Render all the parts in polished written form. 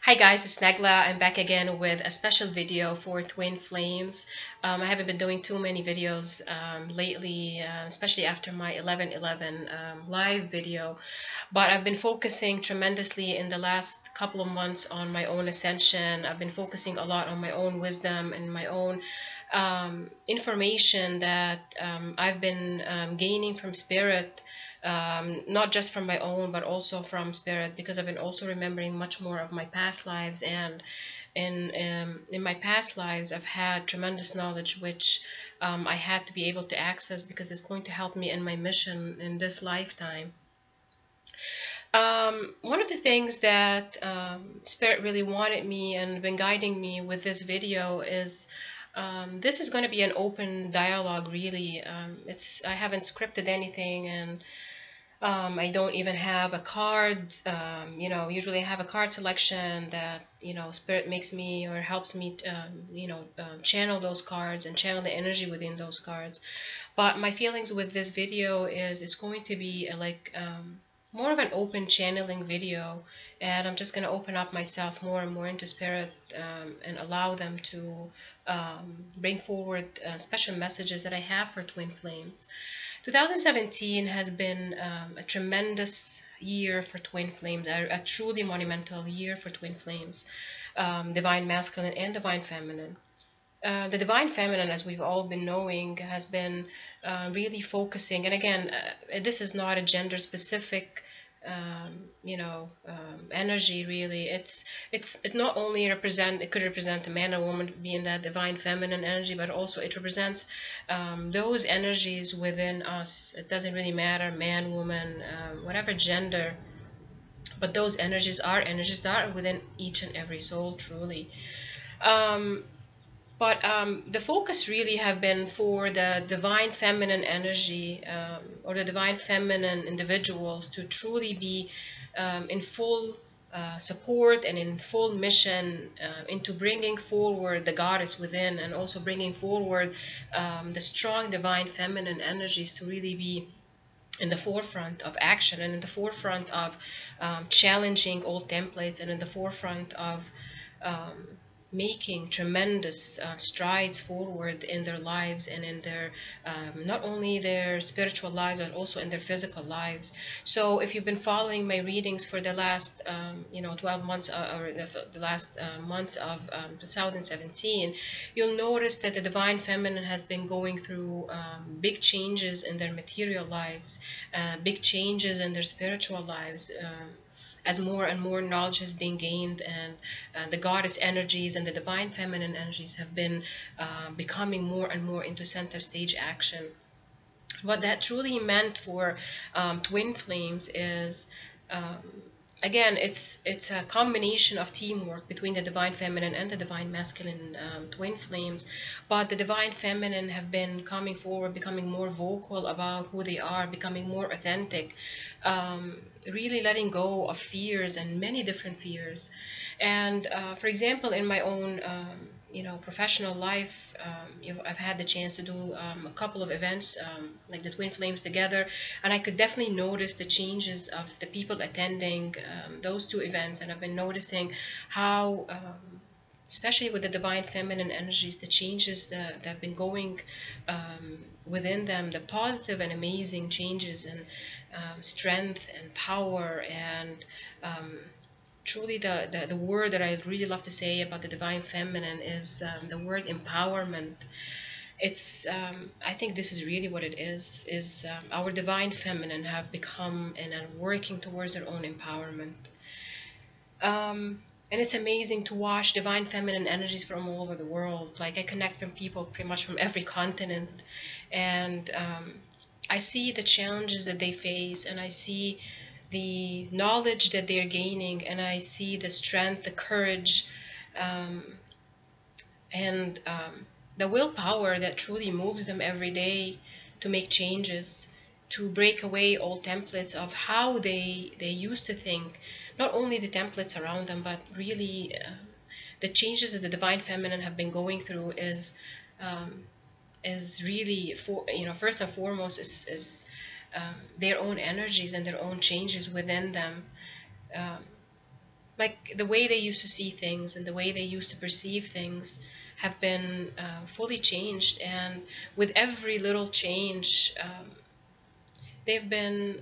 Hi guys, it's Nagla. I'm back again with a special video for twin flames. I haven't been doing too many videos lately, especially after my 11/11 live video, but I've been focusing tremendously in the last couple of months on my own ascension. I've been focusing a lot on my own wisdom and my own information that I've been gaining from spirit, not just from my own, but also from spirit, because I've been also remembering much more of my past lives. And in my past lives, I've had tremendous knowledge, which I had to be able to access because it's going to help me in my mission in this lifetime. One of the things that Spirit really wanted me and been guiding me with this video is this is going to be an open dialogue, really. I haven't scripted anything, and I don't even have a card. Usually I have a card selection that, Spirit makes me or helps me, channel those cards and channel the energy within those cards. But my feelings with this video is it's going to be more of an open channeling video, and I'm just going to open up myself more and more into Spirit, and allow them to bring forward special messages that I have for twin flames. 2017 has been a tremendous year for twin flames, a truly monumental year for twin flames, divine masculine and divine feminine. The divine feminine, as we've all been knowing, has been really focusing, and again, this is not a gender specific energy, really. It not only it could represent a man or woman being that divine feminine energy, but also it represents those energies within us. It doesn't really matter, man, woman, whatever gender, but those energies are energies that are within each and every soul, truly. But the focus really have been for the divine feminine energy, or the divine feminine individuals, to truly be in full support and in full mission into bringing forward the goddess within, and also bringing forward the strong divine feminine energies to really be in the forefront of action, and in the forefront of challenging old templates, and in the forefront of um, making tremendous strides forward in their lives, and in their not only their spiritual lives, but also in their physical lives. So if you've been following my readings for the last 12 months, or the last months of 2017, you'll notice that the divine feminine has been going through big changes in their material lives, big changes in their spiritual lives, as more and more knowledge has been gained, and the goddess energies and the divine feminine energies have been becoming more and more into center stage action. What that truly meant for twin flames is, um, again, it's a combination of teamwork between the divine feminine and the divine masculine twin flames. But the divine feminine have been coming forward, becoming more vocal about who they are, becoming more authentic, really letting go of fears, and many different fears. And for example, in my own professional life, I've had the chance to do a couple of events, like the twin flames together, and I could definitely notice the changes of the people attending those two events. And I've been noticing how, especially with the divine feminine energies, the changes that have been going within them, the positive and amazing changes, and strength and power, and truly the word that I really love to say about the divine feminine is the word empowerment. It's I think this is really what it is our divine feminine have become and are working towards their own empowerment. And it's amazing to watch divine feminine energies from all over the world. Like, I connect from people pretty much from every continent, and I see the challenges that they face, and I see the knowledge that they're gaining, and I see the strength, the courage, um, and the willpower that truly moves them every day to make changes, to break away old templates of how they used to think. Not only the templates around them, but really the changes that the divine feminine have been going through is really, for first and foremost, is their own energies and their own changes within them. Um, like the way they used to see things and the way they used to perceive things have been fully changed. And with every little change, they've been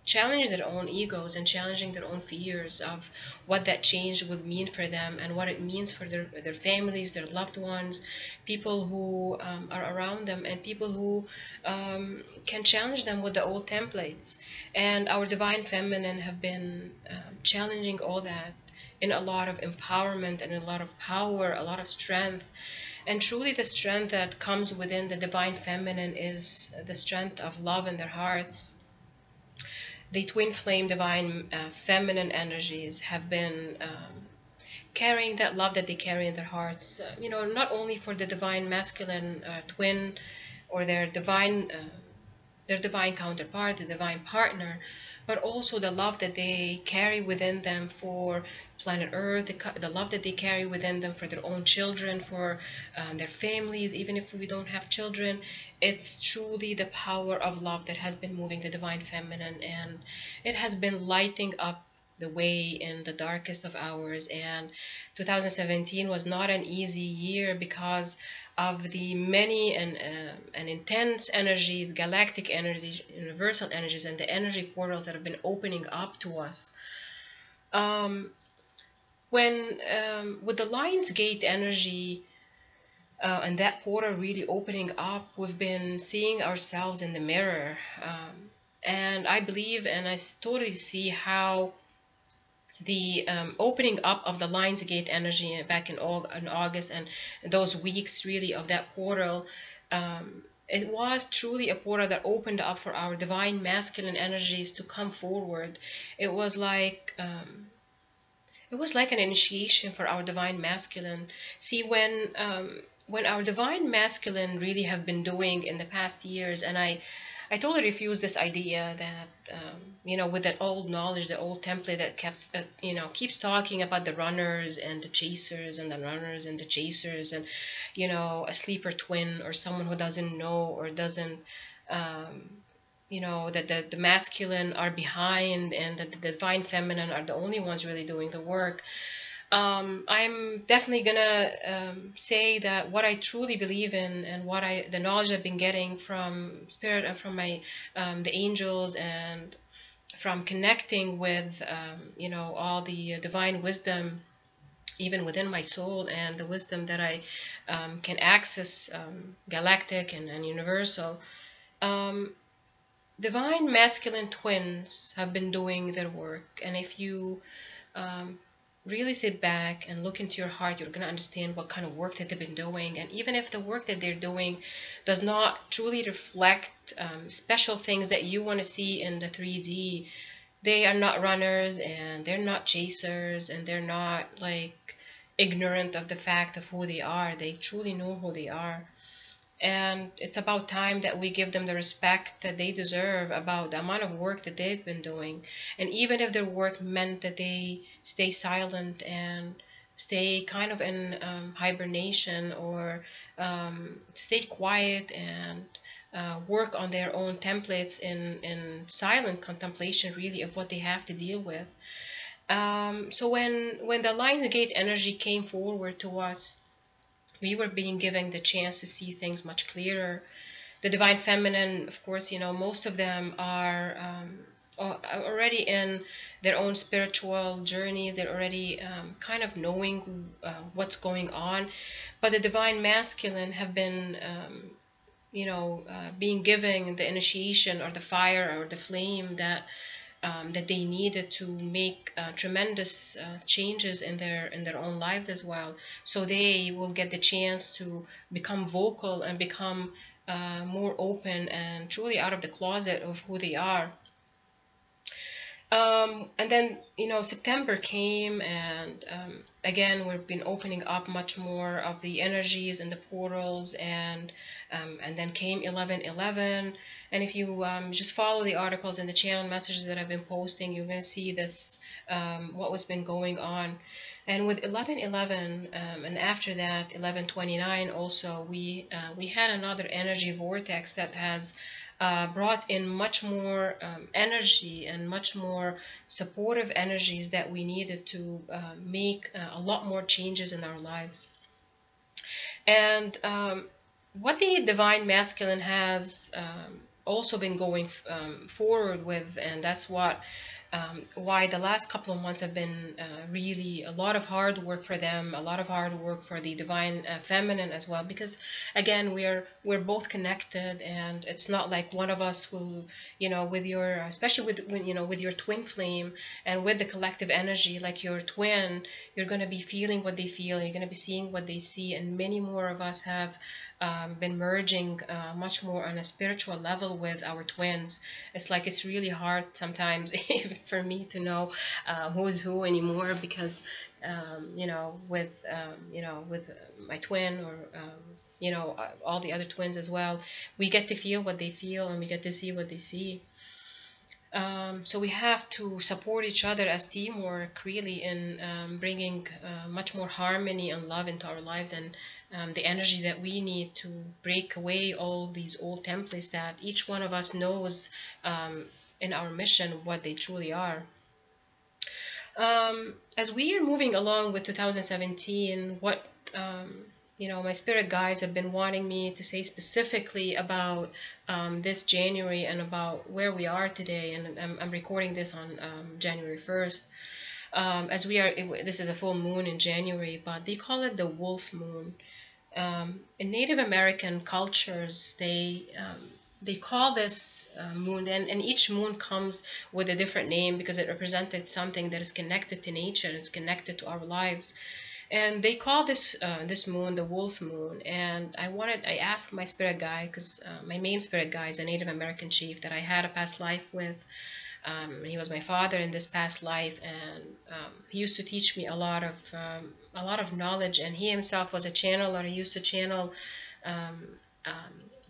challenging their own egos and challenging their own fears of what that change would mean for them and what it means for their families, their loved ones, people who are around them, and people who can challenge them with the old templates. And our divine feminine have been challenging all that in a lot of empowerment and a lot of power, a lot of strength. And truly, the strength that comes within the divine feminine is the strength of love in their hearts. The twin flame divine feminine energies have been carrying that love that they carry in their hearts, not only for the divine masculine twin or their divine counterpart, the divine partner, but also the love that they carry within them for planet Earth, the love that they carry within them for their own children, for their families, even if we don't have children. It's truly the power of love that has been moving the divine feminine, and it has been lighting up the way in the darkest of hours. And 2017 was not an easy year because of the many and intense energies, galactic energies, universal energies, and the energy portals that have been opening up to us. With the Lion's Gate energy and that portal really opening up, we've been seeing ourselves in the mirror. And I believe and I totally see how the opening up of the Lion's Gate energy back in August, and those weeks really of that portal, it was truly a portal that opened up for our divine masculine energies to come forward. It was like an initiation for our divine masculine. See, when our divine masculine really have been doing in the past years, and I totally refuse this idea that with that old knowledge, the old template that keeps talking about the runners and the chasers and the runners and the chasers, and a sleeper twin or someone who doesn't know or doesn't that the masculine are behind and that the divine feminine are the only ones really doing the work. I'm definitely gonna say that what I truly believe in and the knowledge I've been getting from spirit and from my the angels, and from connecting with all the divine wisdom even within my soul, and the wisdom that I can access, galactic and universal. Divine masculine twins have been doing their work, and if you really sit back and look into your heart, you're going to understand what kind of work that they've been doing. And even if the work that they're doing does not truly reflect special things that you want to see in the 3D, they are not runners and they're not chasers, and they're not like ignorant of the fact of who they are. They truly know who they are. And it's about time that we give them the respect that they deserve about the amount of work that they've been doing. And even if their work meant that they stay silent and stay kind of in hibernation, or stay quiet and work on their own templates in silent contemplation really of what they have to deal with. So when the Lion's Gate energy came forward to us, we were being given the chance to see things much clearer. The divine feminine, of course, most of them are already in their own spiritual journeys. They're already kind of knowing what's going on. But the divine masculine have been, being given the initiation or the fire or the flame that they needed to make tremendous changes in their own lives as well. So they will get the chance to become vocal and become more open and truly out of the closet of who they are. And then September came, and again we've been opening up much more of the energies and the portals, and then came 11/11. And if you just follow the articles and the channel messages that I've been posting, you're going to see this, what was been going on. And with 11/11, and after that 11/29 also, we had another energy vortex that has brought in much more energy and much more supportive energies that we needed to make a lot more changes in our lives. And what the divine masculine has also been going forward with, and that's what why the last couple of months have been really a lot of hard work for them, a lot of hard work for the divine feminine as well, because again we're both connected, and it's not like one of us will, with your, especially with when with your twin flame and with the collective energy, like your twin, you're going to be feeling what they feel, you're going to be seeing what they see, and many more of us have been merging much more on a spiritual level with our twins. It's like it's really hard sometimes for me to know who's who anymore, because with my twin, or all the other twins as well, we get to feel what they feel and we get to see what they see. So we have to support each other as teamwork, really, in bringing much more harmony and love into our lives, and the energy that we need to break away all these old templates that each one of us knows in our mission what they truly are. As we are moving along with 2017, what my spirit guides have been wanting me to say specifically about this January and about where we are today, and I'm recording this on January 1st. As we are, this is a full moon in January, but they call it the wolf moon. In Native American cultures, they call this moon, and each moon comes with a different name because it represented something that is connected to nature, it's connected to our lives. And they call this this moon the wolf moon. And I asked my spirit guide, because my main spirit guide is a Native American chief that I had a past life with. He was my father in this past life, and he used to teach me a lot of knowledge. And he himself was a channeler. He used to channel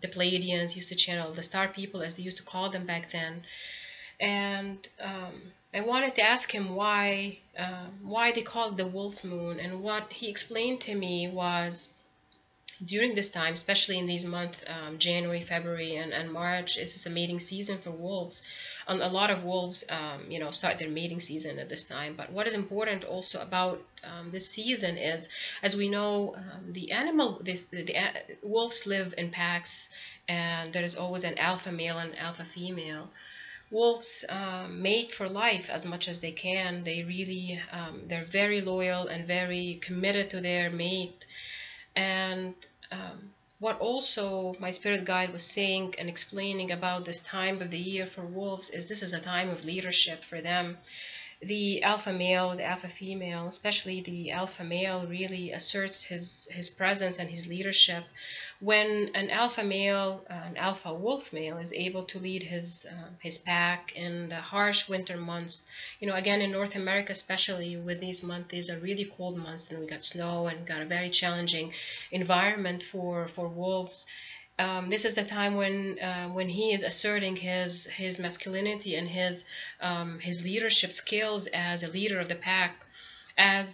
the Pleiadians, used to channel the star people, as they used to call them back then. And I wanted to ask him why they call it the wolf moon. And what he explained to me was, during this time, especially in these months, January, February, and March, is a mating season for wolves. And a lot of wolves, start their mating season at this time. But what is important also about this season is, as we know, the wolves live in packs, and there is always an alpha male and alpha female. Wolves mate for life as much as they can. They really, they're very loyal and very committed to their mate. And what also my spirit guide was saying and explaining about this time of the year for wolves is, this is a time of leadership for them. The alpha male, the alpha female, especially the alpha male, really asserts his presence and his leadership when an alpha male, an alpha wolf male, is able to lead his pack in the harsh winter months. Again, in North America, especially with these months, these are really cold months, and we got snow and got a very challenging environment for wolves. This is the time when he is asserting his masculinity and his leadership skills as a leader of the pack. And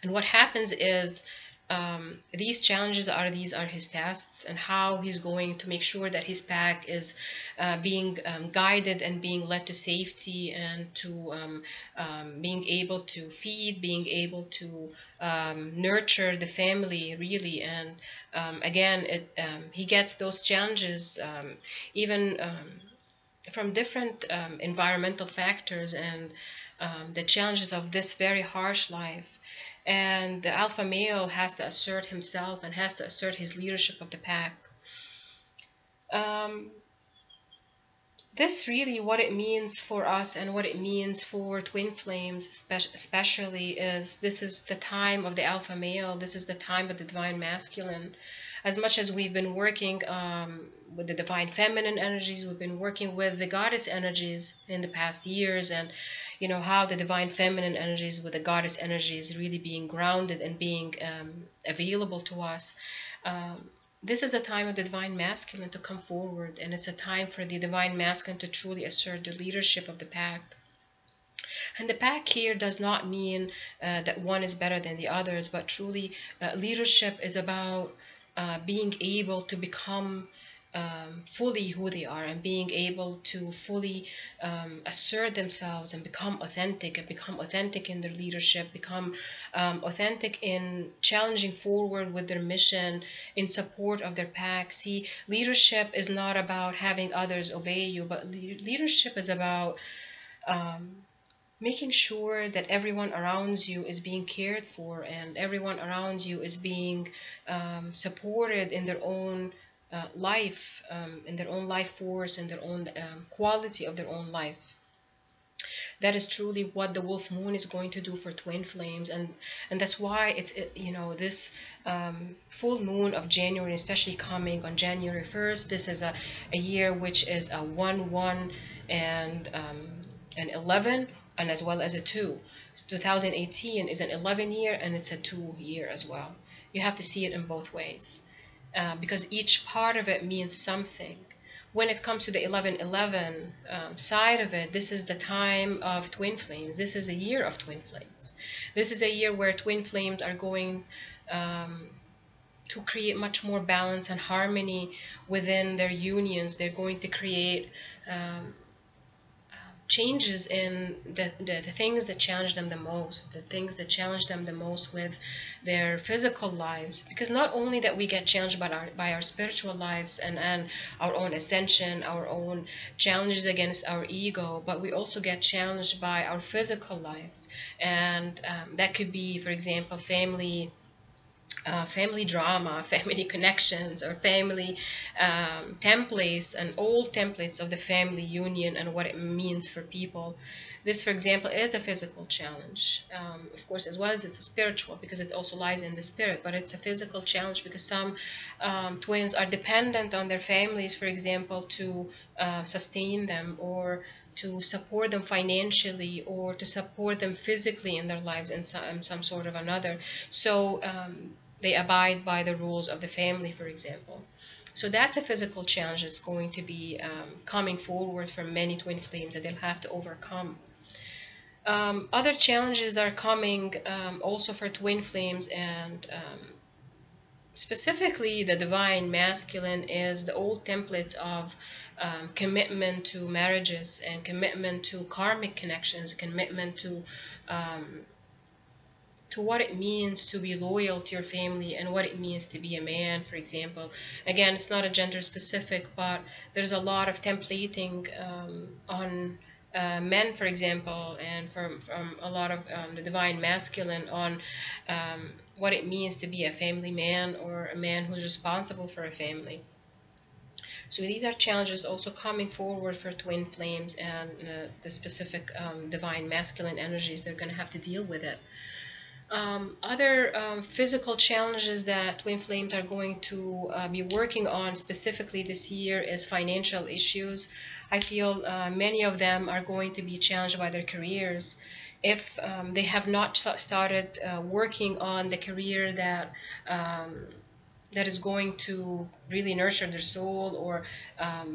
what happens is, these challenges are his tasks, and how he's going to make sure that his pack is being guided and being led to safety, and to being able to feed, being able to nurture the family, really. And again, he gets those challenges even from different environmental factors, and the challenges of this very harsh life. And the alpha male has to assert himself and has to assert his leadership of the pack. This really, what it means for us and what it means for twin flames especially, is this is the time of the alpha male. This is the time of the divine masculine. As much as we've been working with the divine feminine energies, we've been working with the goddess energies in the past years, and how the divine feminine energies with the goddess energies really being grounded and being available to us. This is a time of the divine masculine to come forward, and it's a time for the divine masculine to truly assert the leadership of the pack. And the pack here does not mean that one is better than the others, but truly leadership is about being able to become fully who they are, and being able to fully assert themselves and become authentic in their leadership, become authentic in challenging forward with their mission in support of their pack. See, leadership is not about having others obey you, but leadership is about um, making sure that everyone around you is being cared for, and everyone around you is being supported in their own life, in their own life force, in their own quality of their own life. That is truly what the wolf moon is going to do for twin flames, and that's why it's this full moon of January, especially coming on January 1st. This is a year which is a 1 and an 11, and as well as a 2. 2018 is an 11 year, and it's a 2 year as well. You have to see it in both ways, because each part of it means something. When it comes to the 11/11 side of it, this is the time of twin flames. This is a year of twin flames. This is a year where twin flames are going to create much more balance and harmony within their unions. They're going to create changes in the things that challenge them the most, the things that challenge them the most with their physical lives. Because not only that we get challenged by our spiritual lives and our own ascension, our own challenges against our ego, but we also get challenged by our physical lives. And that could be, for example, family drama, family connections, or family templates and old templates of the family union and what it means for people. This, for example, is a physical challenge, of course, as well as it's a spiritual, because it also lies in the spirit, but it's a physical challenge because some twins are dependent on their families, for example, to sustain them, or to support them financially, or to support them physically in their lives in some sort of another. So they abide by the rules of the family, for example. So that's a physical challenge that's going to be coming forward for many twin flames that they'll have to overcome. Other challenges that are coming also for twin flames, and specifically the divine masculine, is the old templates of commitment to marriages, and commitment to karmic connections, commitment to what it means to be loyal to your family, and what it means to be a man, for example. Again, it's not a gender specific, but there's a lot of templating on men, for example, and from a lot of the divine masculine on what it means to be a family man, or a man who's responsible for a family. So these are challenges also coming forward for twin flames, and the specific divine masculine energies, they're going to have to deal with it. Other physical challenges that twin flames are going to be working on specifically this year is financial issues. I feel many of them are going to be challenged by their careers. If they have not started working on the career that is going to really nurture their soul, or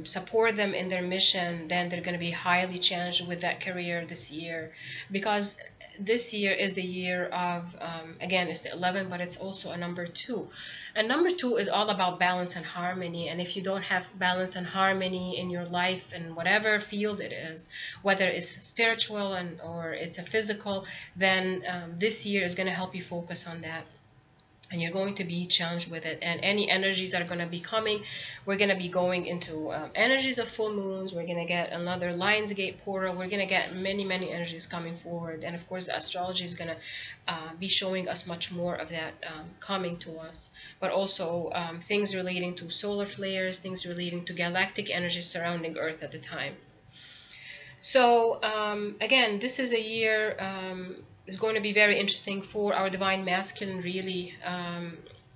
support them in their mission, then they're going to be highly challenged with that career this year. Because this year is the year of, again, it's the 11, but it's also a number 2. And number 2 is all about balance and harmony. And if you don't have balance and harmony in your life, in whatever field it is, whether it's spiritual or it's a physical, then this year is going to help you focus on that. And you're going to be challenged with it. And any energies are going to be coming. We're going to be going into energies of full moons. We're going to get another Lionsgate portal. We're going to get many, many energies coming forward. And of course, the astrology is going to be showing us much more of that coming to us. But also things relating to solar flares, things relating to galactic energies surrounding Earth at the time. So again, this is a year is going to be very interesting for our divine masculine, really,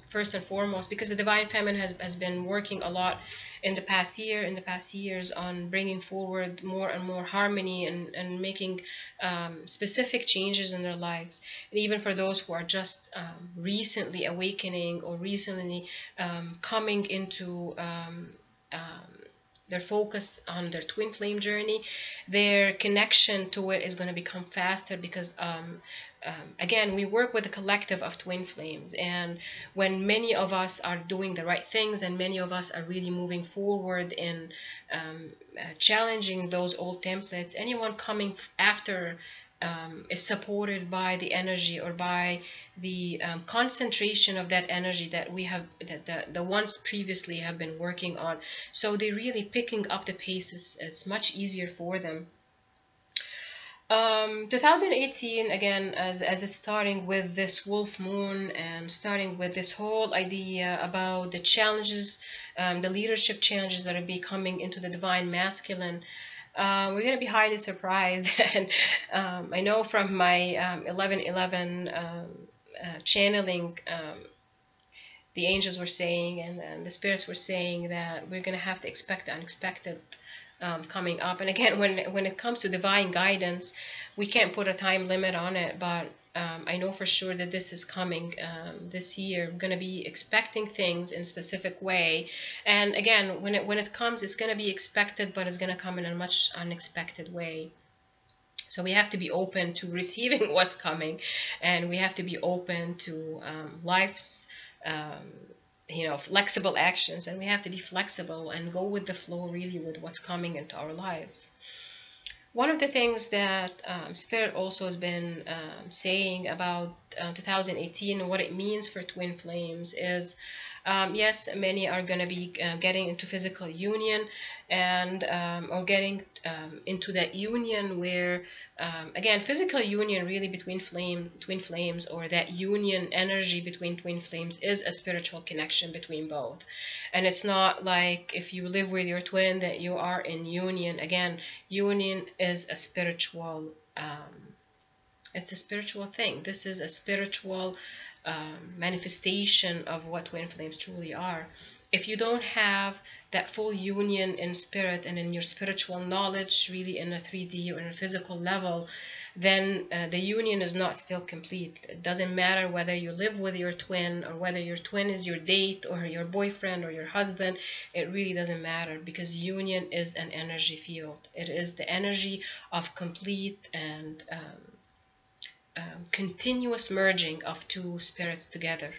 first and foremost, because the divine feminine has been working a lot in the past years on bringing forward more and more harmony, and making specific changes in their lives. And even for those who are just recently awakening, or recently coming into their focus on their twin flame journey, their connection to it is going to become faster because again, we work with a collective of twin flames, and when many of us are doing the right things and many of us are really moving forward in challenging those old templates, anyone coming after is supported by the energy or by the concentration of that energy that we have, that the ones previously have been working on. So they're really picking up the pace. It's much easier for them. 2018, again, as it's starting with this wolf moon and starting with this whole idea about the challenges, the leadership challenges that are becoming into the divine masculine, we're going to be highly surprised. And I know from my 1111 channeling, the angels were saying and the spirits were saying that we're going to have to expect the unexpected coming up. And again, when it comes to divine guidance, we can't put a time limit on it, but I know for sure that this is coming this year. We're going to be expecting things in a specific way, and again, when it comes, it's going to be expected, but it's going to come in a much unexpected way. So we have to be open to receiving what's coming, and we have to be open to life's flexible actions, and we have to be flexible and go with the flow, really, with what's coming into our lives. One of the things that Spirit also has been saying about 2018 and what it means for twin flames is, yes, many are going to be getting into physical union and or getting into that union where again, physical union really between twin flames, or that union energy between twin flames, is a spiritual connection between both. And it's not like if you live with your twin that you are in union. Again, union is a spiritual it's a spiritual thing. This is a spiritual manifestation of what twin flames truly are. If you don't have that full union in spirit and in your spiritual knowledge, really in a 3D or in a physical level, then the union is not still complete. It doesn't matter whether you live with your twin or whether your twin is your date or your boyfriend or your husband. It really doesn't matter, because union is an energy field. It is the energy of complete and continuous merging of two spirits together.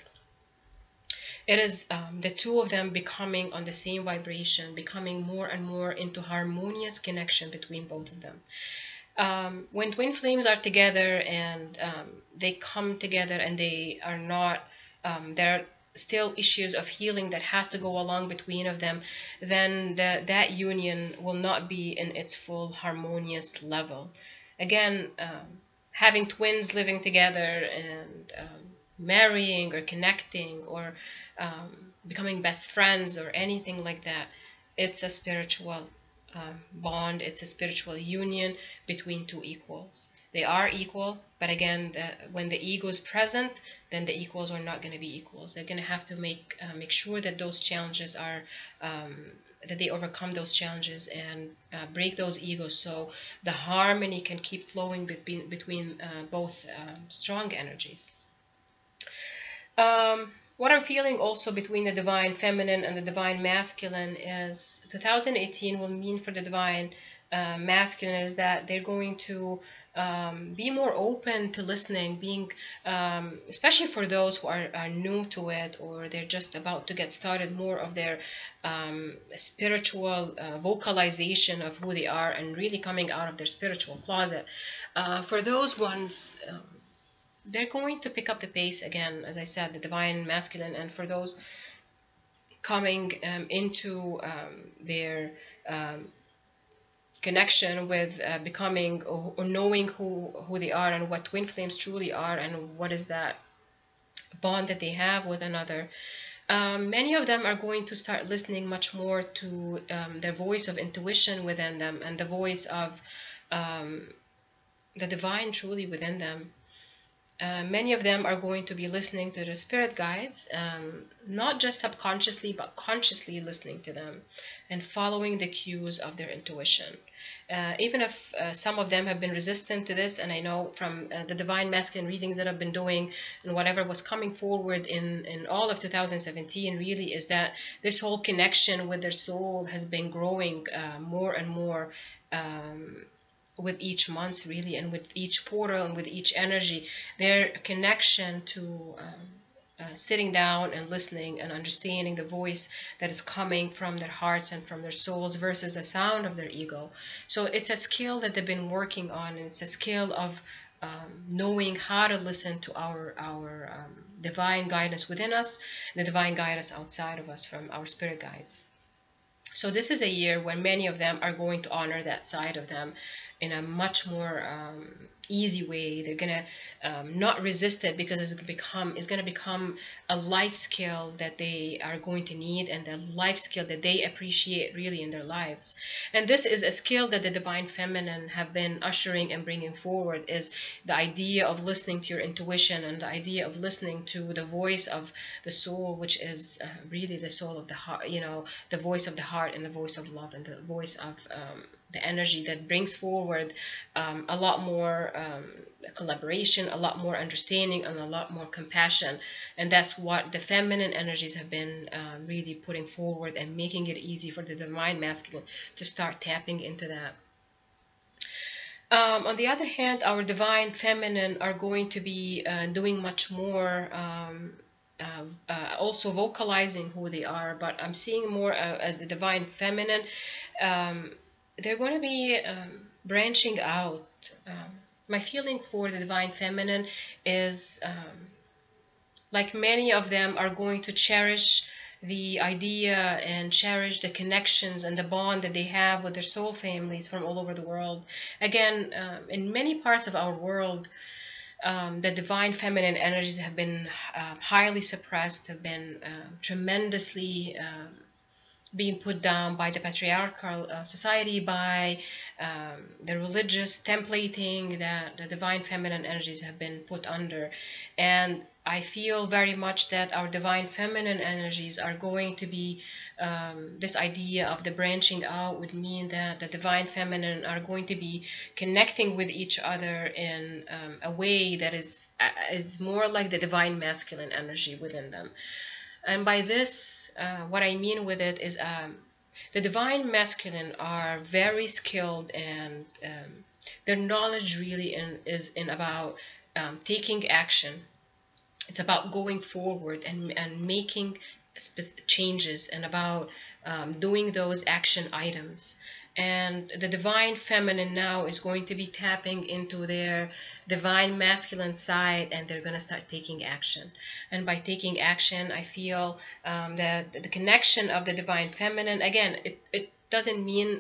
It is the two of them becoming on the same vibration, becoming more and more into harmonious connection between both of them. When twin flames are together and they come together and they are not, there are still issues of healing that has to go along between of them, then that union will not be in its full harmonious level. Again, having twins living together and marrying or connecting or becoming best friends or anything like that, it's a spiritual bond. It's a spiritual union between two equals. They are equal, but again, when the ego is present, then the equals are not going to be equals. They're going to have to make sure that those challenges are that they overcome those challenges and break those egos, so the harmony can keep flowing between both strong energies. What I'm feeling also between the divine feminine and the divine masculine is 2018 will mean for the divine masculine is that they're going to be more open to listening, being especially for those who are new to it, or they're just about to get started, more of their spiritual vocalization of who they are and really coming out of their spiritual closet. For those ones, they're going to pick up the pace again, as I said, the divine masculine. And for those coming into their connection with becoming or knowing who they are and what twin flames truly are and what is that bond that they have with another, many of them are going to start listening much more to their voice of intuition within them and the voice of the divine truly within them. many of them are going to be listening to their spirit guides, not just subconsciously, but consciously listening to them and following the cues of their intuition. Even if some of them have been resistant to this, and I know from the Divine Masculine readings that I've been doing and whatever was coming forward in all of 2017 really is that this whole connection with their soul has been growing more and more with each month really, and with each portal and with each energy, their connection to sitting down and listening and understanding the voice that is coming from their hearts and from their souls versus the sound of their ego. So it's a skill that they've been working on, and it's a skill of knowing how to listen to our divine guidance within us, and the divine guidance outside of us from our spirit guides. So this is a year when many of them are going to honor that side of them in a much more easy way. They're gonna not resist it, because it's gonna become a life skill that they are going to need, and a life skill that they appreciate really in their lives. And this is a skill that the Divine Feminine have been ushering and bringing forward, is the idea of listening to your intuition, and the idea of listening to the voice of the soul, which is really the soul of the heart, you know, the voice of the heart and the voice of love and the voice of the energy that brings forward a lot more collaboration, a lot more understanding, and a lot more compassion. And that's what the feminine energies have been really putting forward, and making it easy for the Divine Masculine to start tapping into that. On the other hand, our Divine Feminine are going to be doing much more, also vocalizing who they are, but I'm seeing more as the Divine Feminine. They're going to be branching out. My feeling for the Divine Feminine is like many of them are going to cherish the idea and cherish the connections and the bond that they have with their soul families from all over the world. Again, in many parts of our world, the Divine Feminine energies have been highly suppressed, have been tremendously being put down by the patriarchal society, by the religious templating that the Divine Feminine energies have been put under. And I feel very much that our Divine Feminine energies are going to be, this idea of the branching out would mean that the Divine Feminine are going to be connecting with each other in a way that is more like the Divine Masculine energy within them. And by this, what I mean with it is the Divine Masculine are very skilled, and their knowledge really is about taking action. It's about going forward and making changes, and about doing those action items. And the Divine Feminine now is going to be tapping into their Divine Masculine side, and they're going to start taking action. And by taking action, I feel that the connection of the Divine Feminine, again, it doesn't mean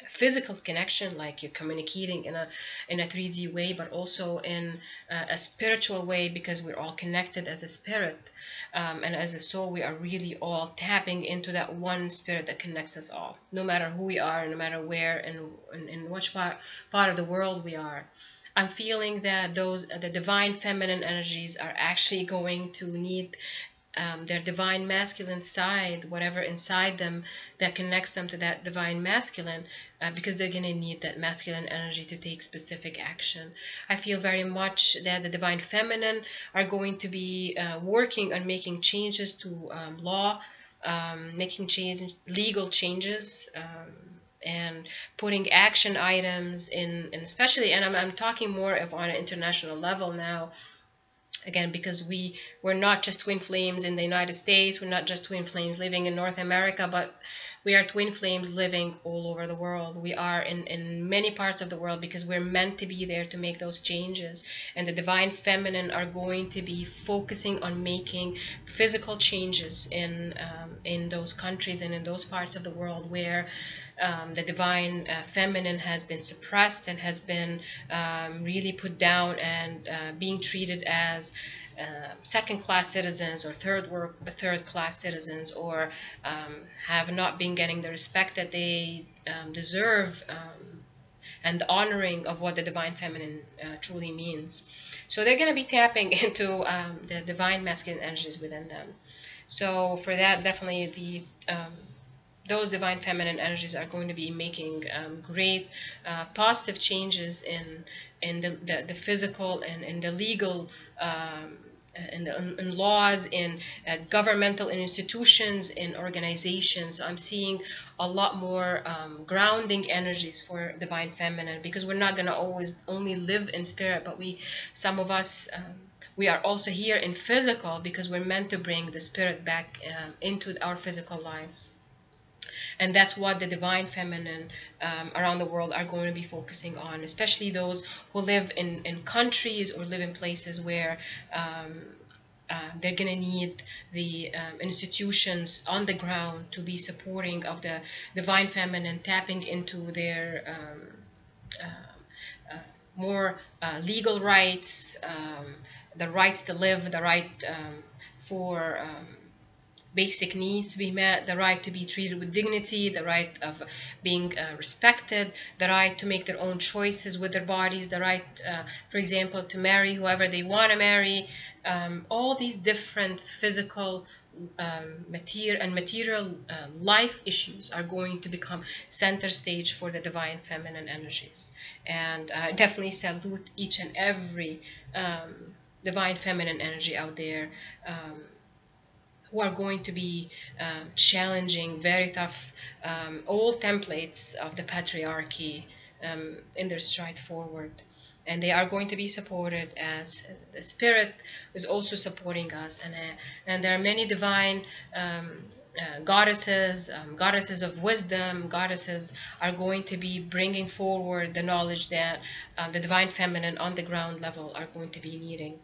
physical connection, like you're communicating in a 3D way, but also in a spiritual way, because we're all connected as a spirit. And as a soul, we are really all tapping into that one spirit that connects us all, no matter who we are, no matter where and in which part of the world we are. I'm feeling that the Divine Feminine energies are actually going to need their Divine Masculine side, whatever inside them that connects them to that Divine Masculine, because they're going to need that masculine energy to take specific action. I feel very much that the Divine Feminine are going to be working on making changes to law, making legal changes, and putting action items in especially, and I'm talking more of on an international level now. Again, because we're not just twin flames in the United States, we're not just twin flames living in North America, but we are twin flames living all over the world. We are in many parts of the world, because we're meant to be there to make those changes. And the Divine Feminine are going to be focusing on making physical changes in those countries and in those parts of the world where the Divine Feminine has been suppressed and has been really put down, and being treated as second-class citizens, or third-class citizens, or have not been getting the respect that they deserve and the honoring of what the divine feminine truly means. So they're going to be tapping into the divine masculine energies within them. So for that, definitely those divine feminine energies are going to be making great positive changes in the physical and in the legal in laws, in governmental institutions, in organizations. I'm seeing a lot more grounding energies for divine feminine, because we're not going to always only live in spirit, but some of us we are also here in physical, because we're meant to bring the spirit back into our physical lives. And that's what the divine feminine around the world are going to be focusing on, especially those who live in countries or live in places where they're going to need the institutions on the ground to be supporting of the divine feminine, tapping into their more legal rights, the rights to live, the right for basic needs to be met, the right to be treated with dignity, the right of being respected, the right to make their own choices with their bodies, the right, for example, to marry whoever they want to marry. All these different physical material life issues are going to become center stage for the divine feminine energies. And I definitely salute each and every divine feminine energy out there who are going to be challenging very tough old templates of the patriarchy in their stride forward. And they are going to be supported, as the spirit is also supporting us. And there are many divine goddesses, goddesses of wisdom, goddesses are going to be bringing forward the knowledge that the divine feminine on the ground level are going to be needing.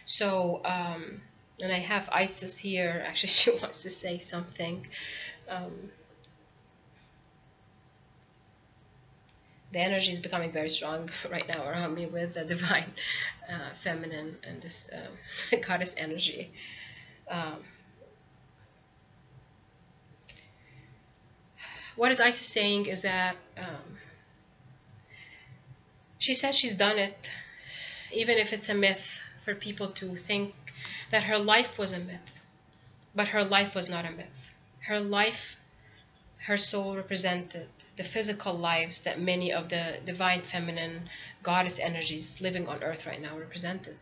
So and I have Isis here. Actually, she wants to say something. The energy is becoming very strong right now around me with the divine feminine and this goddess energy. What is Isis saying is that she says she's done it, even if it's a myth for people to think that her life was a myth. But her life was not a myth. Her life, her soul represented the physical lives that many of the divine feminine goddess energies living on earth right now represented.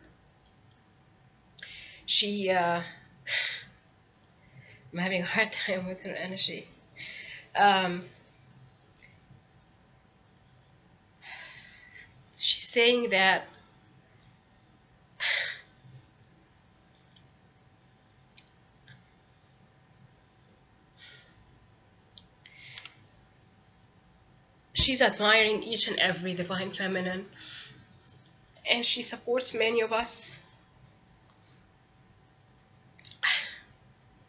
I'm having a hard time with her energy. She's saying that she's admiring each and every divine feminine, and she supports many of us.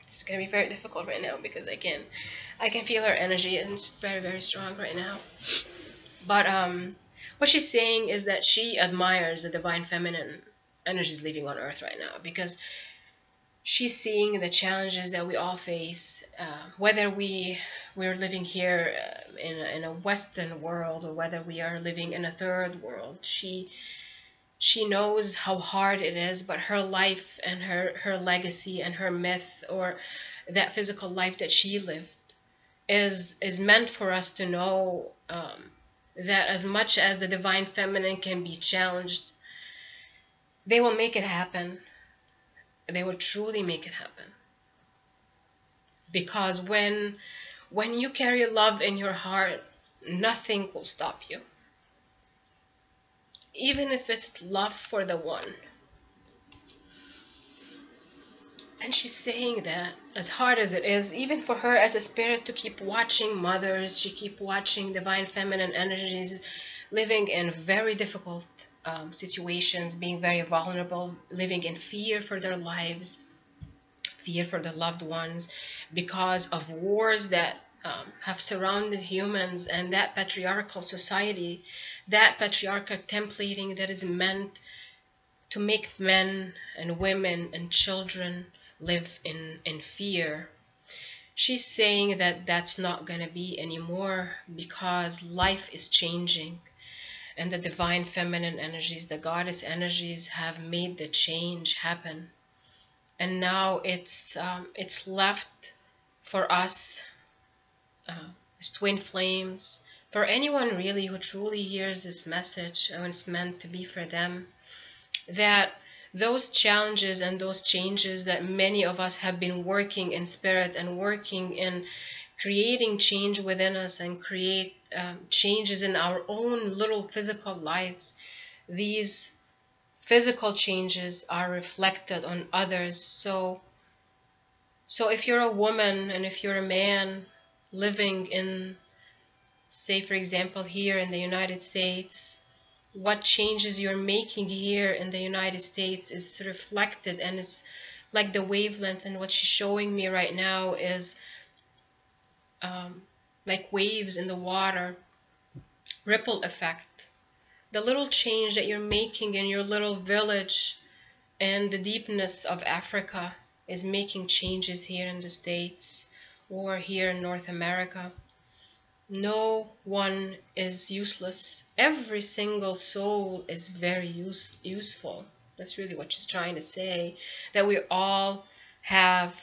It's going to be very difficult right now, because I can feel her energy, and it's very, very strong right now. But what she's saying is that she admires the divine feminine energies living on earth right now, because she's seeing the challenges that we all face, whether we're living here in a Western world, or whether we are living in a third world. She knows how hard it is, but her life and her legacy and her myth, or that physical life that she lived, is meant for us to know that as much as the divine feminine can be challenged, they will make it happen. They will truly make it happen. Because when you carry love in your heart, nothing will stop you. Even if it's love for the one. And she's saying that, as hard as it is, even for her as a spirit, to keep watching mothers, she keep watching divine feminine energies living in very difficult situations, being very vulnerable, living in fear for their lives, fear for their loved ones, because of wars that have surrounded humans, and that patriarchal society, that patriarchal templating that is meant to make men and women and children live in fear. she's saying that that's not going to be anymore because life is changing, and the divine feminine energies, the goddess energies, have made the change happen. And now it's left for us as twin flames, for anyone really who truly hears this message and it's meant to be for them, that those challenges and those changes that many of us have been working in spirit and working in creating change within us and create changes in our own little physical lives, these physical changes are reflected on others. So if you're a woman and if you're a man living in, say for example, here in the United States, what changes you're making here in the United States is reflected, and it's like the wavelength. And what she's showing me right now is like waves in the water, ripple effect. The little change that you're making in your little village and the deepness of Africa is making changes here in the States or here in North America. No one is useless. Every single soul is very useful. That's really what she's trying to say, that we all have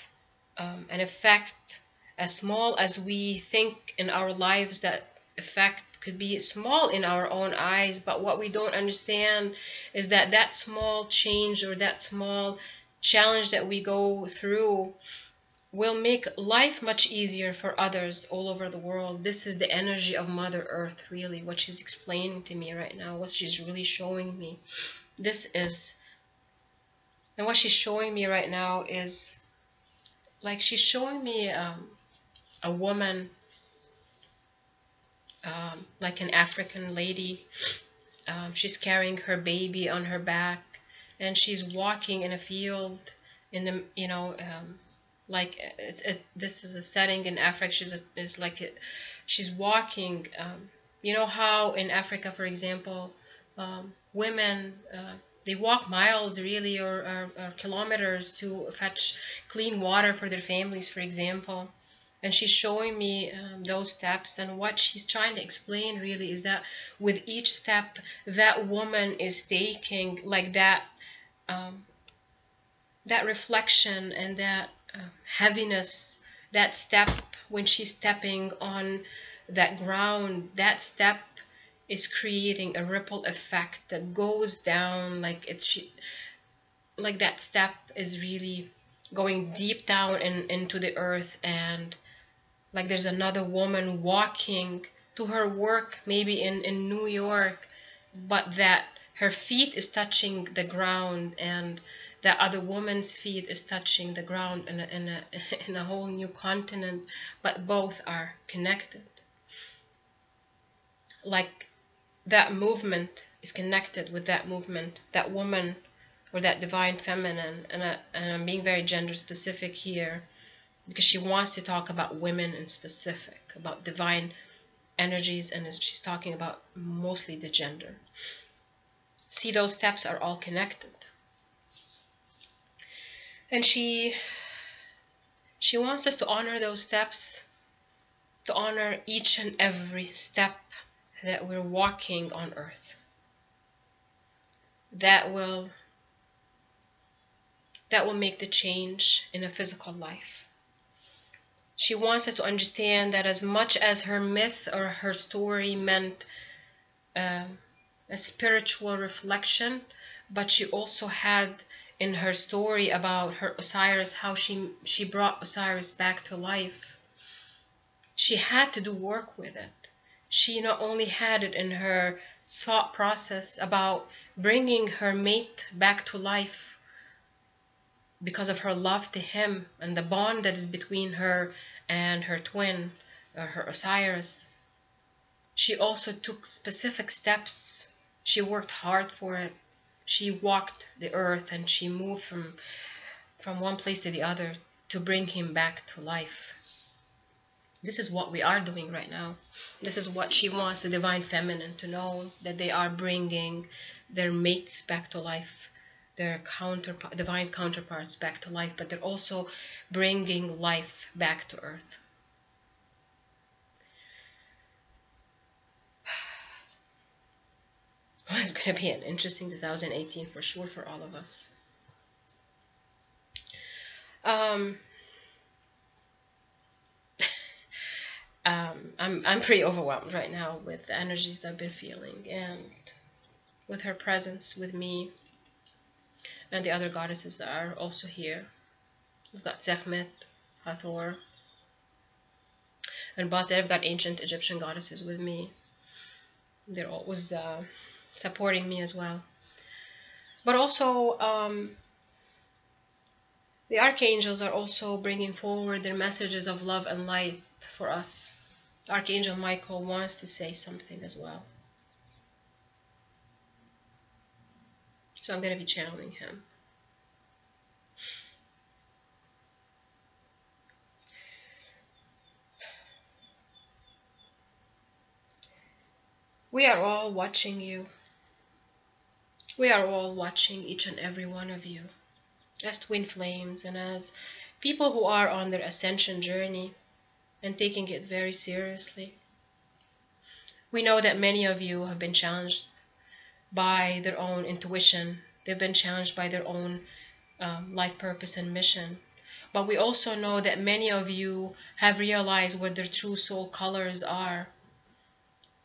an effect, as small as we think in our lives. That effect could be small in our own eyes, but what we don't understand is that that small change or that small challenge that we go through will make life much easier for others all over the world. This is the energy of Mother Earth, really, what she's explaining to me right now, what she's really showing me. This is, and what she's showing me right now is, like, she's showing me a woman, like an African lady. She's carrying her baby on her back, and she's walking in a field in the, you know, like this is a setting in Africa. She's walking. You know how in Africa, for example, women they walk miles really, or kilometers to fetch clean water for their families, for example. And she's showing me those steps, and what she's trying to explain really is that with each step that woman is taking, like that that reflection and that heaviness, that step, when she's stepping on that ground, that step is creating a ripple effect that goes down, like like that step is really going deep down into the earth. And like there's another woman walking to her work, maybe in New York, but that her feet is touching the ground, and that other woman's feet is touching the ground in a whole new continent, but both are connected. Like that movement is connected with that movement, that woman or that divine feminine. And I'm being very gender specific here because she wants to talk about women in specific, about divine energies, and she's talking about mostly the gender. See, those steps are all connected. And she wants us to honor those steps, to honor each and every step that we're walking on earth. That will make the change in a physical life. She wants us to understand that as much as her myth or her story meant a spiritual reflection, but she also had in her story about her Osiris, how she brought Osiris back to life. She had to do work with it. She not only had it in her thought process about bringing her mate back to life because of her love to him and the bond that is between her and her twin, or her Osiris. She also took specific steps. She worked hard for it. She walked the earth and she moved from one place to the other to bring him back to life. This is what we are doing right now. This is what she wants the divine feminine to know, that they are bringing their mates back to life. their divine counterparts back to life, but they're also bringing life back to earth. Well, it's going to be an interesting 2018 for sure for all of us. I'm pretty overwhelmed right now with the energies that I've been feeling, and with her presence with me and the other goddesses that are also here. We've got Sekhmet, Hathor, and Bastet. I've got ancient Egyptian goddesses with me. They're always supporting me as well. But also, the archangels are also bringing forward their messages of love and light for us. Archangel Michael wants to say something as well. So I'm going to be channeling him. We are all watching you. We are all watching each and every one of you as twin flames and as people who are on their ascension journey and taking it very seriously. We know that many of you have been challenged by their own intuition. They've been challenged by their own life purpose and mission. But we also know that many of you have realized what their true soul colors are.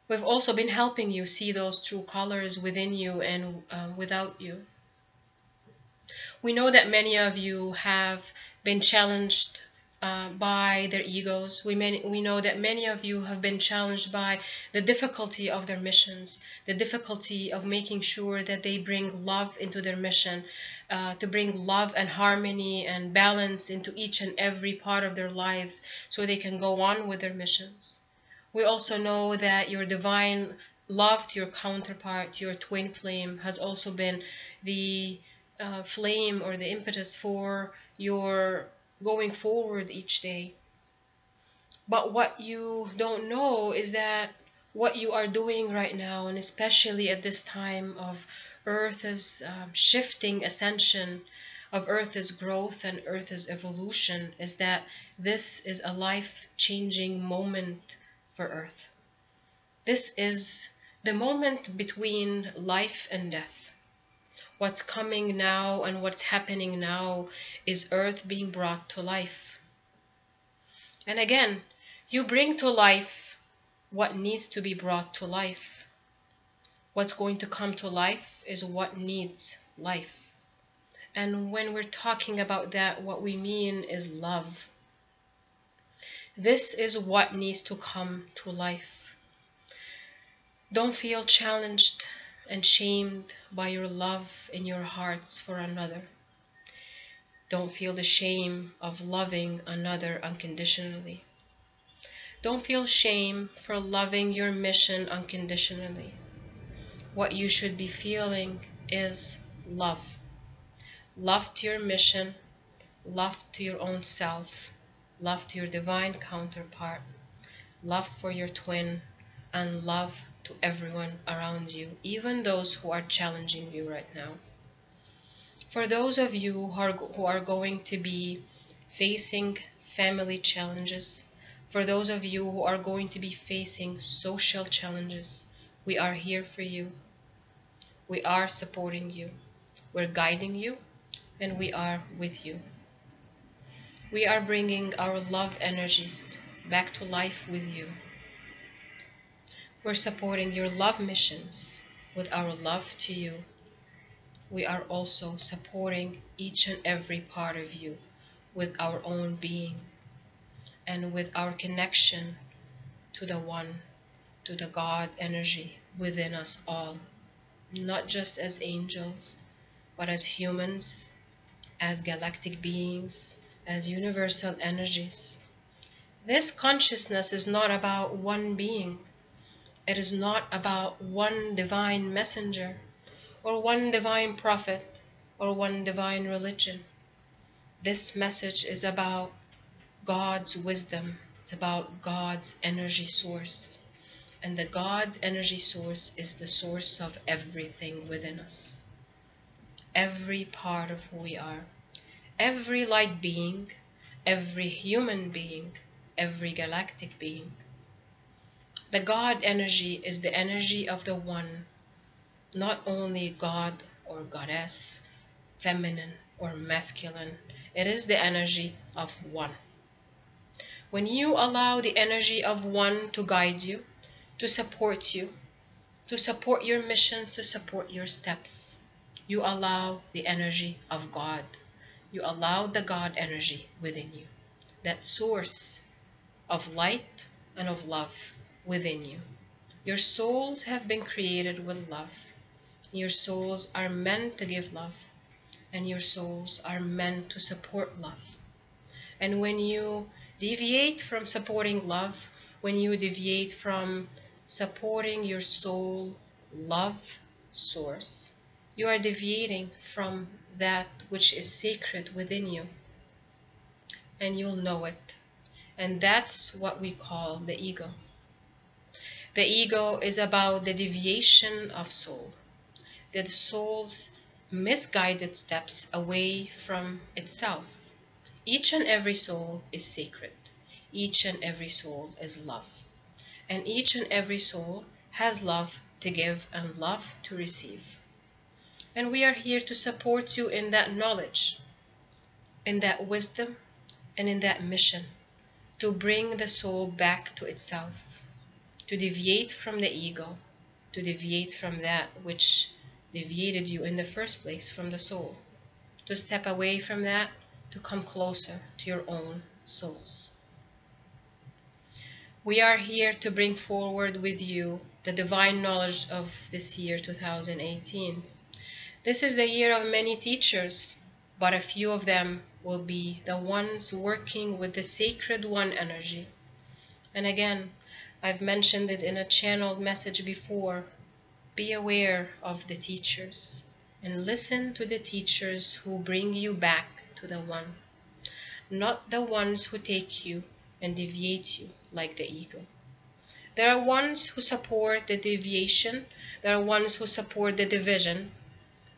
We've also been helping you see those true colors within you and without you. We know that many of you have been challenged by their egos. We know that many of you have been challenged by the difficulty of their missions, the difficulty of making sure that they bring love into their mission, to bring love and harmony and balance into each and every part of their lives so they can go on with their missions. We also know that your divine love to your counterpart, your twin flame, has also been the flame or the impetus for your going forward each day. But what you don't know is that what you are doing right now, and especially at this time of Earth's shifting ascension, of Earth's growth and Earth's evolution, is that this is a life-changing moment for Earth. This is the moment between life and death. What's coming now and what's happening now is Earth being brought to life. And again, you bring to life what needs to be brought to life. What's going to come to life is what needs life. And when we're talking about that, what we mean is love. This is what needs to come to life. Don't feel challenged and shamed by your love in your hearts for another. Don't feel the shame of loving another unconditionally. Don't feel shame for loving your mission unconditionally. What you should be feeling is love. Love to your mission, love to your own self, love to your divine counterpart, love for your twin, and love to everyone around you, even those who are challenging you right now. For those of you who are going to be facing family challenges, for those of you who are going to be facing social challenges, we are here for you. We are supporting you. We're guiding you, and we are with you. We are bringing our love energies back to life with you. We're supporting your love missions with our love to you. We are also supporting each and every part of you with our own being and with our connection to the One, to the God energy within us all, not just as angels, but as humans, as galactic beings, as universal energies. This consciousness is not about one being. It is not about one divine messenger, or one divine prophet, or one divine religion. This message is about God's wisdom. It's about God's energy source. And the God's energy source is the source of everything within us. every part of who we are. Every light being, every human being, every galactic being. The God energy is the energy of the one, not only God or goddess, feminine or masculine. It is the energy of one. When you allow the energy of one to guide you, to support your missions, to support your steps, you allow the energy of God. You allow the God energy within you, that source of light and of love within you. Your souls have been created with love. Your souls are meant to give love, and your souls are meant to support love. And when you deviate from supporting love, when you deviate from supporting your soul love source, you are deviating from that which is sacred within you, and you'll know it. And that's what we call the ego. The ego is about the deviation of soul, the soul's misguided steps away from itself. Each and every soul is sacred. Each and every soul is love. And each and every soul has love to give and love to receive. And we are here to support you in that knowledge, in that wisdom, and in that mission, to bring the soul back to itself, to deviate from the ego, to deviate from that which deviated you in the first place from the soul, to step away from that, to come closer to your own souls. We are here to bring forward with you the divine knowledge of this year 2018. This is the year of many teachers, but a few of them will be the ones working with the sacred one energy. And again, I've mentioned it in a channeled message before. Be aware of the teachers and listen to the teachers who bring you back to the one, not the ones who take you and deviate you like the ego. There are ones who support the deviation. There are ones who support the division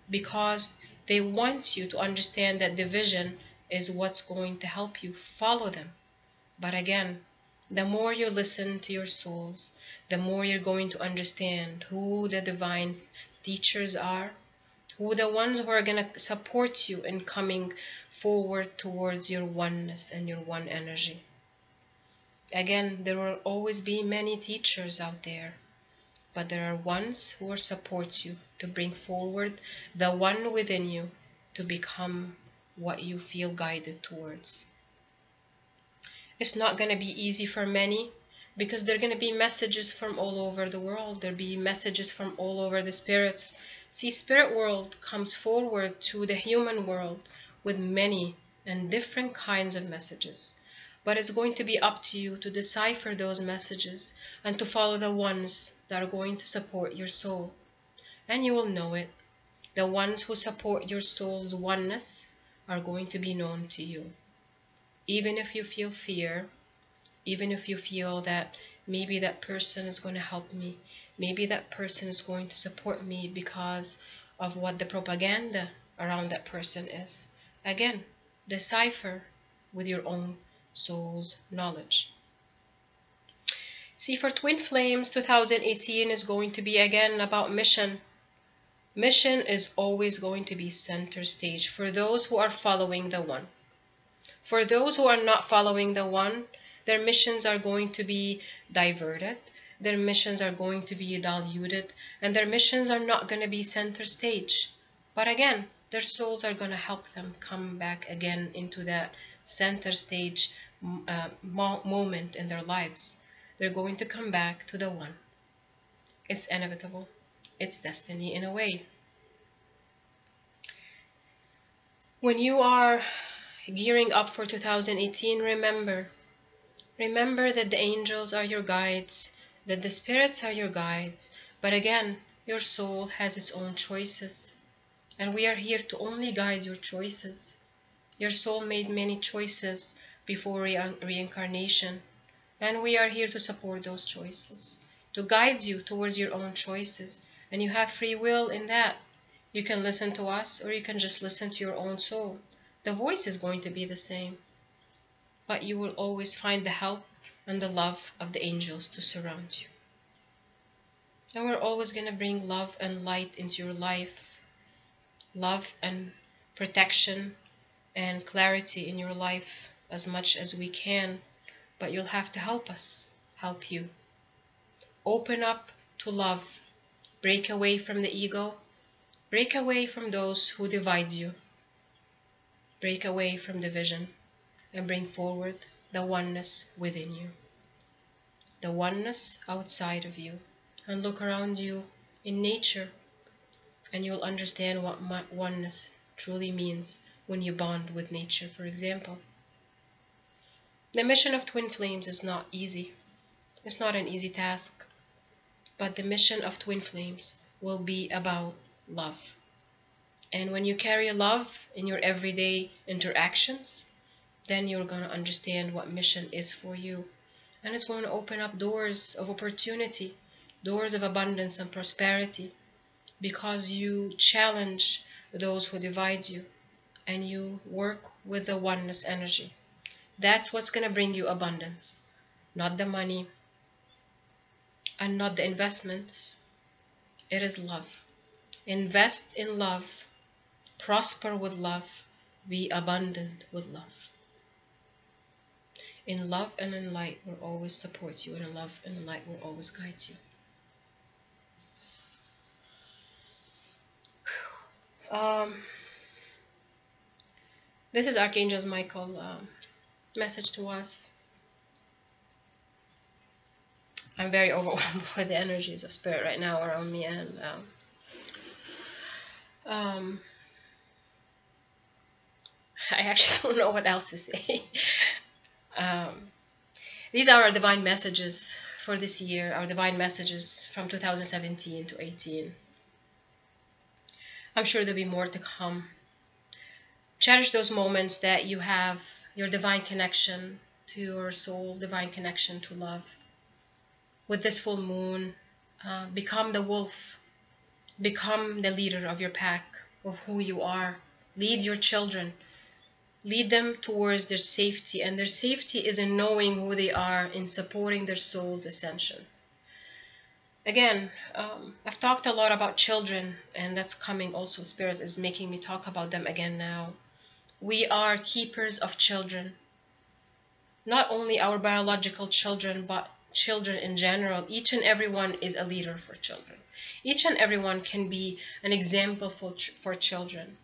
because they want you to understand that division is what's going to help you. Follow them. But again, the more you listen to your souls, the more you're going to understand who the divine teachers are, who the ones who are going to support you in coming forward towards your oneness and your one energy. Again, there will always be many teachers out there, but there are ones who will support you to bring forward the one within you to become what you feel guided towards. It's not going to be easy for many because there are going to be messages from all over the world. There'll be messages from all over the spirits. See, spirit world comes forward to the human world with many and different kinds of messages. But it's going to be up to you to decipher those messages and to follow the ones that are going to support your soul. And you will know it. The ones who support your soul's oneness are going to be known to you. Even if you feel fear, even if you feel that maybe that person is going to help me, maybe that person is going to support me because of what the propaganda around that person is. Again, decipher with your own soul's knowledge. See, for Twin Flames, 2018 is going to be again about mission. Mission is always going to be center stage for those who are following the one. For those who are not following the one, their missions are going to be diverted, their missions are going to be diluted, and their missions are not going to be center stage. But again, their souls are going to help them come back again into that center stage moment in their lives. They're going to come back to the one. It's inevitable. It's destiny in a way. When you are gearing up for 2018, remember that the angels are your guides, that the spirits are your guides, but again, your soul has its own choices, and we are here to only guide your choices. Your soul made many choices before reincarnation, and we are here to support those choices, to guide you towards your own choices, and you have free will in that. You can listen to us, or you can just listen to your own soul. The voice is going to be the same, but you will always find the help and the love of the angels to surround you. And we're always going to bring love and light into your life, love and protection and clarity in your life as much as we can, but you'll have to help us, help you. Open up to love, break away from the ego, break away from those who divide you, break away from division, and bring forward the oneness within you, the oneness outside of you. And look around you in nature, and you'll understand what oneness truly means when you bond with nature, for example. The mission of twin flames is not easy. It's not an easy task, but the mission of twin flames will be about love. And when you carry love in your everyday interactions, then you're going to understand what mission is for you. And it's going to open up doors of opportunity, doors of abundance and prosperity, because you challenge those who divide you and you work with the oneness energy. That's what's going to bring you abundance, not the money and not the investments. It is love. Invest in love, prosper with love, be abundant with love. In love and in light will always support you, and in love and in light will always guide you. This is Archangel Michael message to us. I'm very overwhelmed by the energies of spirit right now around me, and I actually don't know what else to say. These are our divine messages for this year, our divine messages from 2017 to 18. I'm sure there'll be more to come. Cherish those moments that you have your divine connection to your soul, divine connection to love. With this full moon, become the wolf, become the leader of your pack, of who you are. Lead your children, lead them towards their safety, and their safety is in knowing who they are, in supporting their soul's ascension. Again, I've talked a lot about children, and that's coming also. Spirit is making me talk about them again now. We are keepers of children, not only our biological children, but children in general. Each and everyone is a leader for children. Each and everyone can be an example for children.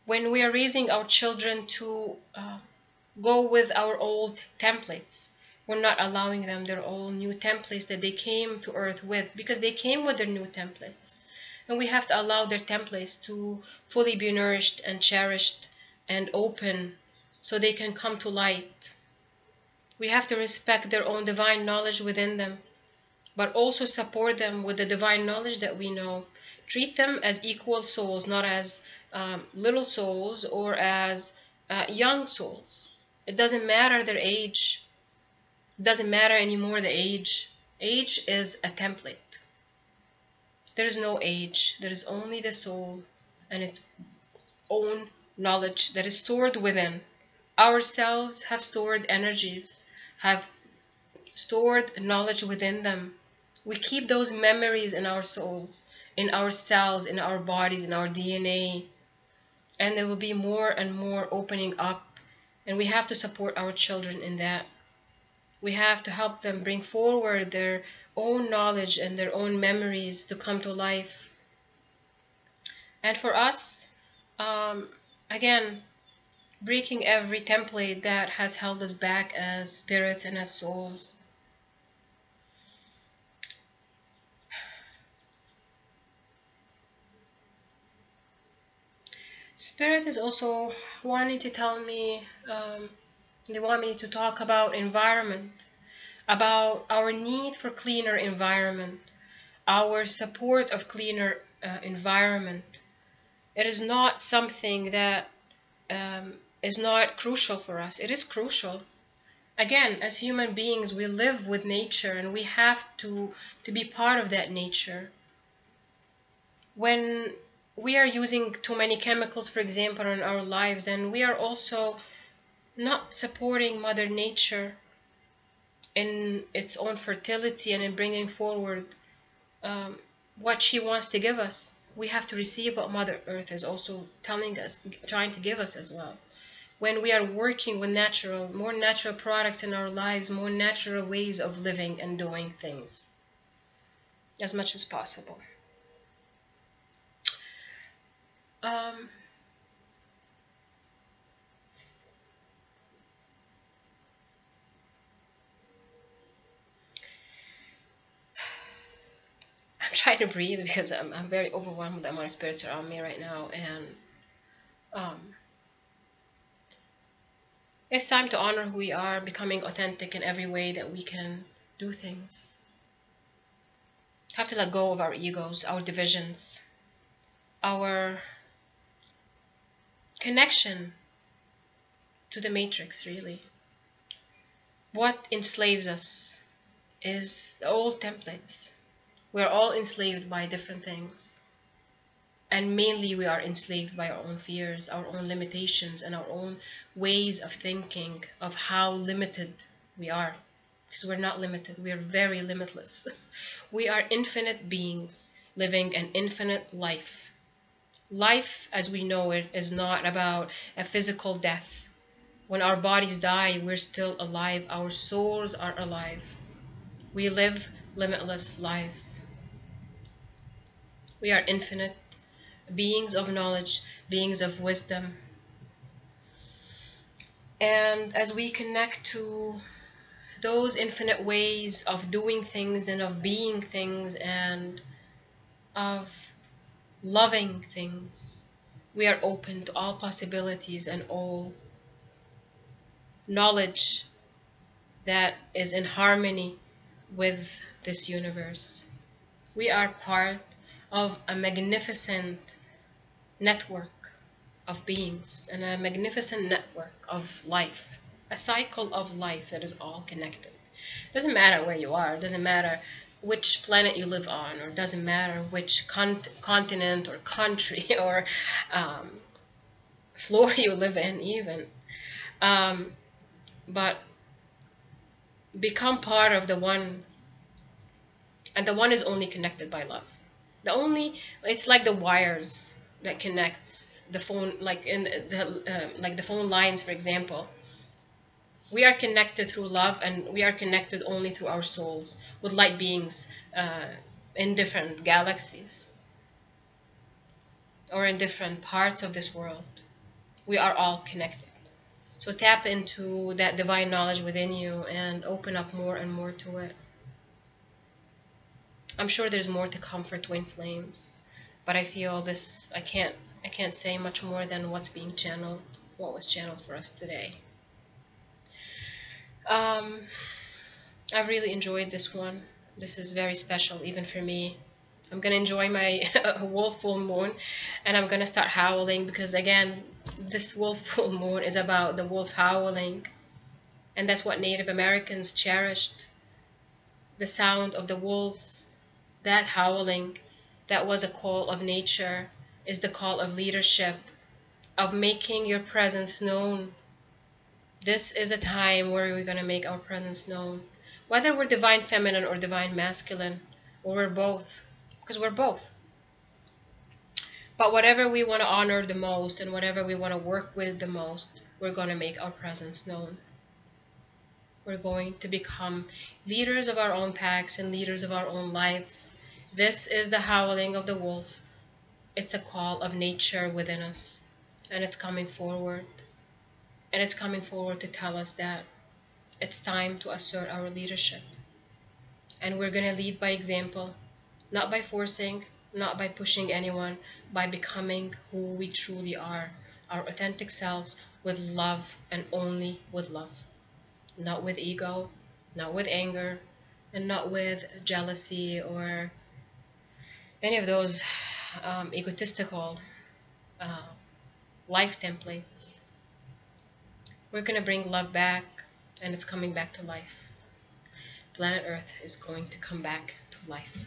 When we are raising our children to go with our old templates, we're not allowing them their own new templates that they came to earth with, because they came with their new templates. And we have to allow their templates to fully be nourished and cherished and open so they can come to light. We have to respect their own divine knowledge within them, but also support them with the divine knowledge that we know. Treat them as equal souls, not as little souls or as young souls. It doesn't matter their age. It doesn't matter anymore the age. Age is a template. There is no age. There is only the soul and its own knowledge that is stored within. Our cells have stored energies, have stored knowledge within them. We keep those memories in our souls, in our cells, in our bodies, in our DNA. And there will be more and more opening up. And we have to support our children in that. We have to help them bring forward their own knowledge and their own memories to come to life. And for us, again, breaking every template that has held us back as spirits and as souls. Spirit is also wanting to tell me, they want me to talk about environment, about our need for cleaner environment, our support of cleaner environment. It is not something that is not crucial for us. It is crucial. Again, as human beings, we live with nature, and we have to be part of that nature. When we are using too many chemicals, for example, in our lives, and we are also not supporting Mother Nature in its own fertility and in bringing forward what she wants to give us. We have to receive what Mother Earth is also telling us, trying to give us as well. When we are working with more natural products in our lives, more natural ways of living and doing things as much as possible. I'm trying to breathe because I'm very overwhelmed with the amount of spirits around me right now, and it's time to honor who we are, becoming authentic in every way that we can do things. Have to let go of our egos, our divisions, our connection to the matrix, really. What enslaves us is the old templates. We're all enslaved by different things. And mainly we are enslaved by our own fears, our own limitations, and our own ways of thinking of how limited we are. Because we're not limited, we are very limitless. We are infinite beings living an infinite life. Life as we know it is not about a physical death. When our bodies die, we're still alive. Our souls are alive. We live limitless lives. We are infinite beings of knowledge, beings of wisdom. And as we connect to those infinite ways of doing things and of being things and of loving things, we are open to all possibilities and all knowledge that is in harmony with this universe. We are part of a magnificent network of beings and a magnificent network of life, a cycle of life that is all connected. It doesn't matter where you are, it doesn't matter which planet you live on, or it doesn't matter which continent or country or floor you live in even. But become part of the one, and the one is only connected by love. It's like the wires that connects the phone, like in like the phone lines, for example. We are connected through love, and we are connected only through our souls with light beings in different galaxies or in different parts of this world. We are all connected. So tap into that divine knowledge within you and open up more and more to it. I'm sure there's more to come for Twin Flames, but I feel I can't say much more than what's being channeled, what was channeled for us today. I really enjoyed this one. This is very special even for me. I'm gonna enjoy my wolf full moon, and I'm gonna start howling because again, this wolf full moon is about the wolf howling, and that's what Native Americans cherished. The sound of the wolves, that howling, that was a call of nature, is the call of leadership, of making your presence known. This is a time where we're gonna make our presence known, whether we're divine feminine or divine masculine, or we're both. Because we're both. But whatever we want to honor the most and whatever we want to work with the most, we're going to make our presence known. We're going to become leaders of our own packs and leaders of our own lives. This is the howling of the wolf. It's a call of nature within us, and it's coming forward. And it's coming forward to tell us that it's time to assert our leadership. And we're going to lead by example. Not by forcing, not by pushing anyone, by becoming who we truly are, our authentic selves, with love and only with love. Not with ego, not with anger, and not with jealousy or any of those egotistical life templates. We're going to bring love back, and it's coming back to life. Planet Earth is going to come back to life.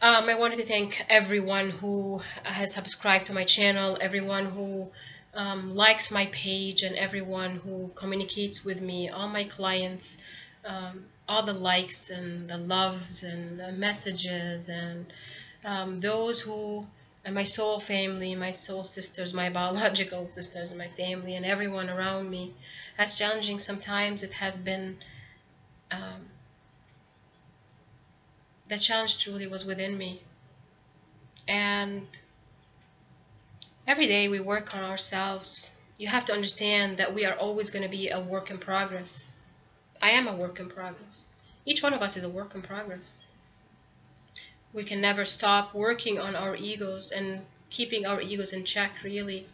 I wanted to thank everyone who has subscribed to my channel, everyone who likes my page, and everyone who communicates with me, all my clients, all the likes and the loves and the messages, and those who, and my soul family, my soul sisters, my biological sisters, my family, and everyone around me. As challenging sometimes it has been, um, the challenge truly was within me. And every day we work on ourselves. You have to understand that we are always going to be a work in progress. I am a work in progress. Each one of us is a work in progress. We can never stop working on our egos and keeping our egos in check, really.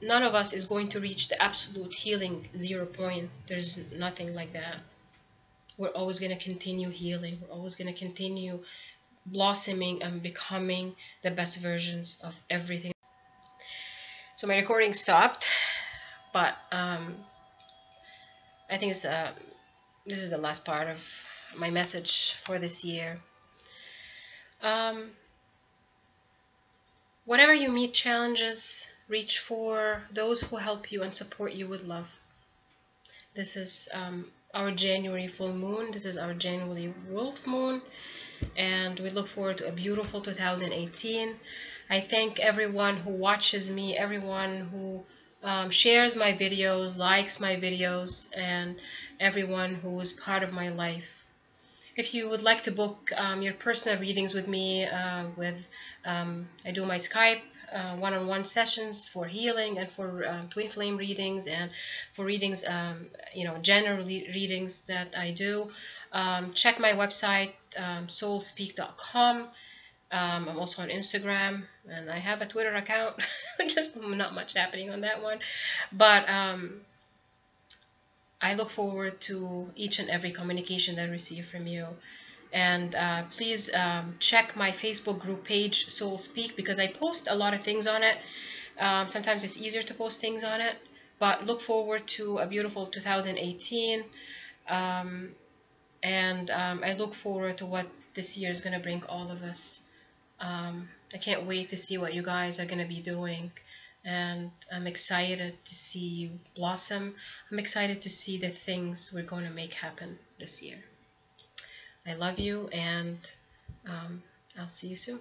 None of us is going to reach the absolute healing 0 point. There's nothing like that. We're always going to continue healing. We're always going to continue blossoming and becoming the best versions of everything. So my recording stopped, but I think this is the last part of my message for this year. Whenever you meet challenges, reach for those who help you and support you with love. This is our January full moon. This is our January wolf moon, and we look forward to a beautiful 2018. I thank everyone who watches me, everyone who shares my videos, likes my videos, and everyone who is part of my life. If you would like to book your personal readings with me, I do my Skype one-on-one sessions for healing and for twin flame readings and for readings, general readings that I do. Check my website, soulspeak.com. I'm also on Instagram, and I have a Twitter account. Just not much happening on that one, but I look forward to each and every communication that I receive from you. And please check my Facebook group page, Soul Speak, because I post a lot of things on it. Sometimes it's easier to post things on it, but look forward to a beautiful 2018. I look forward to what this year is going to bring all of us. I can't wait to see what you guys are going to be doing, and I'm excited to see you blossom. I'm excited to see the things we're going to make happen this year. I love you, and I'll see you soon.